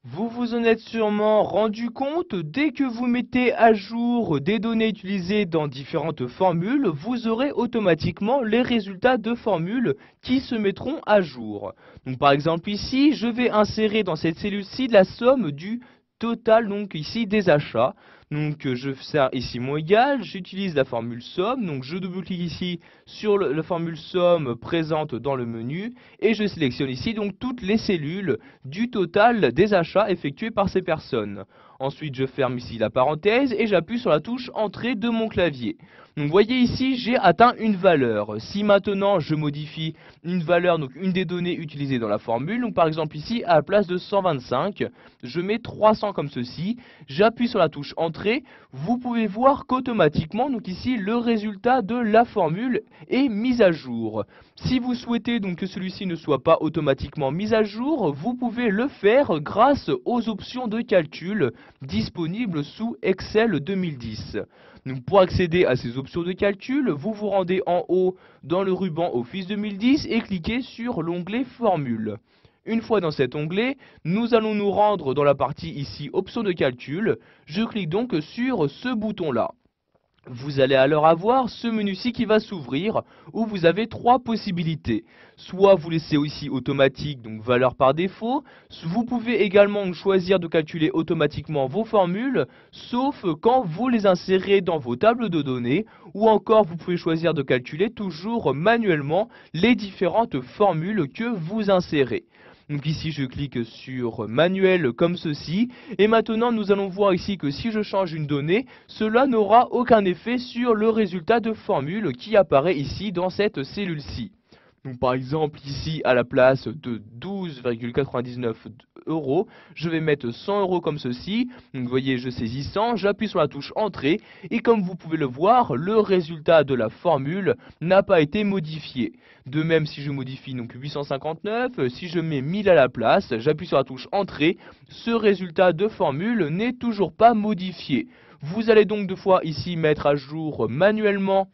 Vous vous en êtes sûrement rendu compte, dès que vous mettez à jour des données utilisées dans différentes formules, vous aurez automatiquement les résultats de formules qui se mettront à jour. Donc par exemple ici, je vais insérer dans cette cellule-ci la somme du total donc ici des achats. Donc je sers ici mon égal, j'utilise la formule somme, donc je double-clique ici sur la formule somme présente dans le menu et je sélectionne ici donc toutes les cellules du total des achats effectués par ces personnes. Ensuite je ferme ici la parenthèse et j'appuie sur la touche entrée de mon clavier. Donc vous voyez ici j'ai atteint une valeur. Si maintenant je modifie une valeur, donc une des données utilisées dans la formule, donc par exemple ici à la place de 125, je mets 300 comme ceci, j'appuie sur la touche entrée, vous pouvez voir qu'automatiquement donc ici le résultat de la formule est mis à jour. Si vous souhaitez donc que celui-ci ne soit pas automatiquement mis à jour, vous pouvez le faire grâce aux options de calcul disponibles sous Excel 2010. Donc pour accéder à ces options de calcul, vous vous rendez en haut dans le ruban Office 2010 et cliquez sur l'onglet Formule. Une fois dans cet onglet, nous allons nous rendre dans la partie ici Options de calcul. Je clique donc sur ce bouton-là. Vous allez alors avoir ce menu-ci qui va s'ouvrir où vous avez trois possibilités. Soit vous laissez ici automatique, donc valeur par défaut. Vous pouvez également choisir de calculer automatiquement vos formules, sauf quand vous les insérez dans vos tables de données. Ou encore vous pouvez choisir de calculer toujours manuellement les différentes formules que vous insérez. Donc ici je clique sur manuel comme ceci et maintenant nous allons voir ici que si je change une donnée, cela n'aura aucun effet sur le résultat de formule qui apparaît ici dans cette cellule-ci. Donc par exemple ici à la place de 12,99 €, je vais mettre 100 € comme ceci. Donc vous voyez je saisis 100, j'appuie sur la touche entrée et comme vous pouvez le voir, le résultat de la formule n'a pas été modifié. De même si je modifie donc 859, si je mets 1000 à la place, j'appuie sur la touche entrée, ce résultat de formule n'est toujours pas modifié. Vous allez donc deux fois ici mettre à jour manuellement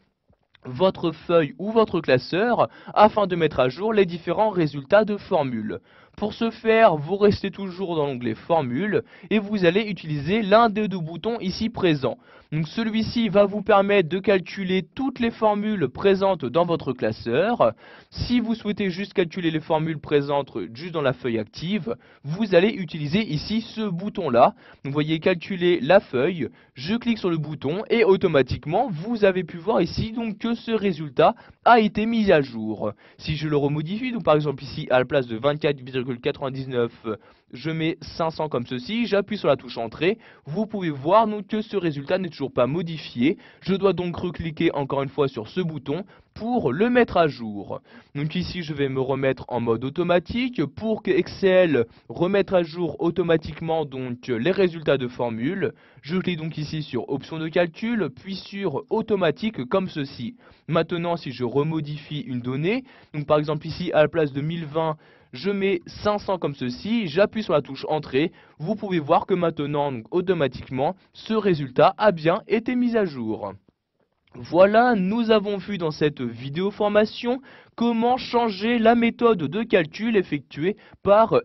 votre feuille ou votre classeur afin de mettre à jour les différents résultats de formule. Pour ce faire, vous restez toujours dans l'onglet Formule et vous allez utiliser l'un des deux boutons ici présents. Donc celui-ci va vous permettre de calculer toutes les formules présentes dans votre classeur. Si vous souhaitez juste calculer les formules présentes juste dans la feuille active, vous allez utiliser ici ce bouton-là. Donc vous voyez calculer la feuille, je clique sur le bouton et automatiquement vous avez pu voir ici donc que ce résultat a été mis à jour. Si je le remodifie, donc par exemple ici à la place de 24,99, je mets 500 comme ceci, j'appuie sur la touche entrée, vous pouvez voir donc que ce résultat n'est toujours pas modifié. Je dois donc recliquer encore une fois sur ce bouton pour le mettre à jour. Donc ici je vais me remettre en mode automatique pour que Excel remette à jour automatiquement donc les résultats de formule. Je clique donc ici sur option de calcul puis sur automatique comme ceci. Maintenant si je remodifie une donnée, donc par exemple ici à la place de 1020 je mets 500 comme ceci, j'appuie sur la touche entrée, vous pouvez voir que maintenant donc, automatiquement ce résultat a bien été mis à jour. Voilà, nous avons vu dans cette vidéo formation comment changer la méthode de calcul effectuée par